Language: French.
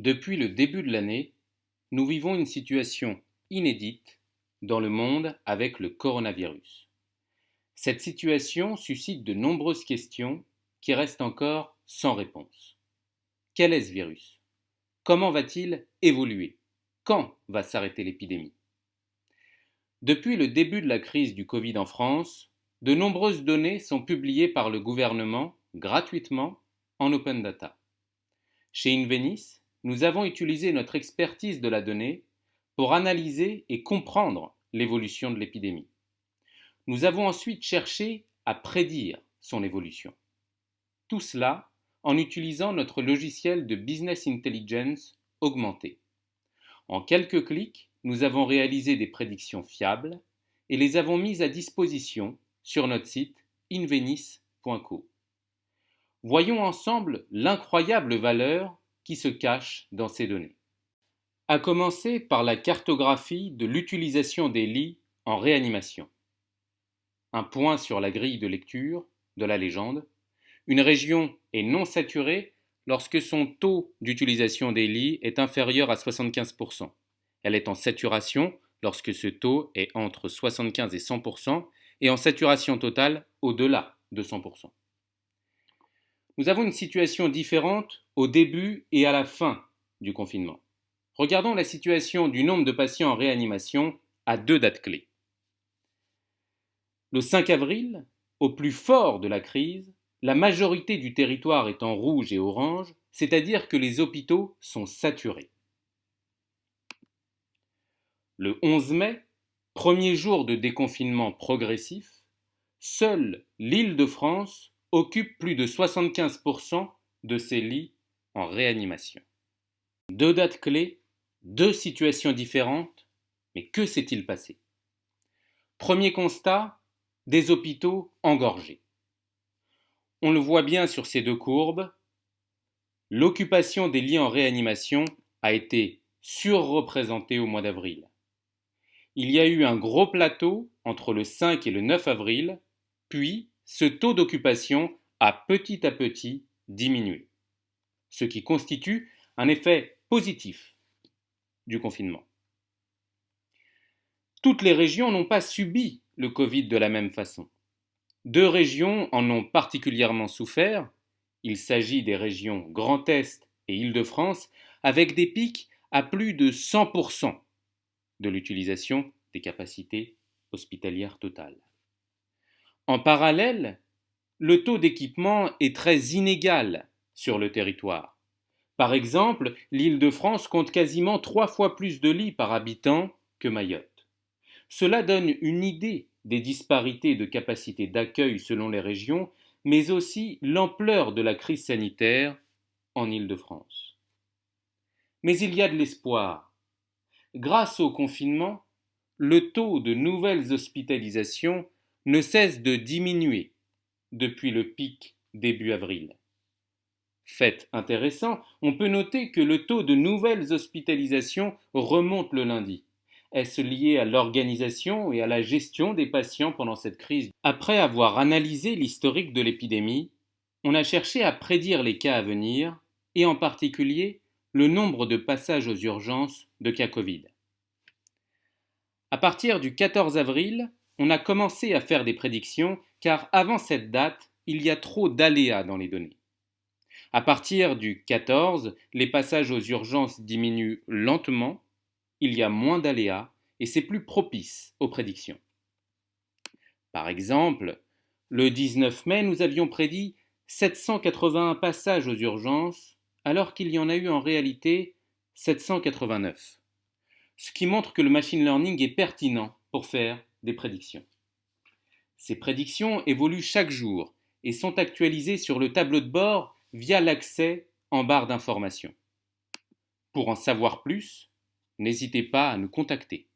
Depuis le début de l'année, nous vivons une situation inédite dans le monde avec le coronavirus. Cette situation suscite de nombreuses questions qui restent encore sans réponse. Quel est ce virus? Comment va-t-il évoluer? Quand va s'arrêter l'épidémie? Depuis le début de la crise du Covid en France, de nombreuses données sont publiées par le gouvernement gratuitement en open data. Chez Invenis, nous avons utilisé notre expertise de la donnée pour analyser et comprendre l'évolution de l'épidémie. Nous avons ensuite cherché à prédire son évolution. Tout cela en utilisant notre logiciel de business intelligence augmenté. En quelques clics, nous avons réalisé des prédictions fiables et les avons mises à disposition sur notre site invenis.co. Voyons ensemble l'incroyable valeur qui se cache dans ces données. À commencer par la cartographie de l'utilisation des lits en réanimation. Un point sur la grille de lecture de la légende. Une région est non saturée lorsque son taux d'utilisation des lits est inférieur à 75%. Elle est en saturation lorsque ce taux est entre 75 et 100% et en saturation totale au-delà de 100%. Nous avons une situation différente au début et à la fin du confinement. Regardons la situation du nombre de patients en réanimation à deux dates clés. Le 5 avril, au plus fort de la crise, la majorité du territoire est en rouge et orange, c'est-à-dire que les hôpitaux sont saturés. Le 11 mai, premier jour de déconfinement progressif, seule l'Île-de-France occupe plus de 75% de ses lits en réanimation. Deux dates clés, deux situations différentes, mais que s'est-il passé? Premier constat, des hôpitaux engorgés. On le voit bien sur ces deux courbes, l'occupation des lits en réanimation a été surreprésentée au mois d'avril. Il y a eu un gros plateau entre le 5 et le 9 avril, puis ce taux d'occupation a petit à petit diminué, ce qui constitue un effet positif du confinement. Toutes les régions n'ont pas subi le Covid de la même façon. Deux régions en ont particulièrement souffert. Il s'agit des régions Grand Est et Île-de-France, avec des pics à plus de 100% de l'utilisation des capacités hospitalières totales. En parallèle, le taux d'équipement est très inégal sur le territoire. Par exemple, l'Île-de-France compte quasiment 3 fois plus de lits par habitant que Mayotte. Cela donne une idée des disparités de capacité d'accueil selon les régions, mais aussi l'ampleur de la crise sanitaire en Île-de-France. Mais il y a de l'espoir. Grâce au confinement, le taux de nouvelles hospitalisations ne cesse de diminuer depuis le pic début avril. Fait intéressant, on peut noter que le taux de nouvelles hospitalisations remonte le lundi. Est-ce lié à l'organisation et à la gestion des patients pendant cette crise? Après avoir analysé l'historique de l'épidémie, on a cherché à prédire les cas à venir et en particulier le nombre de passages aux urgences de cas Covid. À partir du 14 avril, on a commencé à faire des prédictions car avant cette date, il y a trop d'aléas dans les données. À partir du 14, les passages aux urgences diminuent lentement, il y a moins d'aléas et c'est plus propice aux prédictions. Par exemple, le 19 mai, nous avions prédit 781 passages aux urgences alors qu'il y en a eu en réalité 789. Ce qui montre que le machine learning est pertinent pour faire des prédictions. Ces prédictions évoluent chaque jour et sont actualisées sur le tableau de bord via l'accès en barre d'informations. Pour en savoir plus, n'hésitez pas à nous contacter.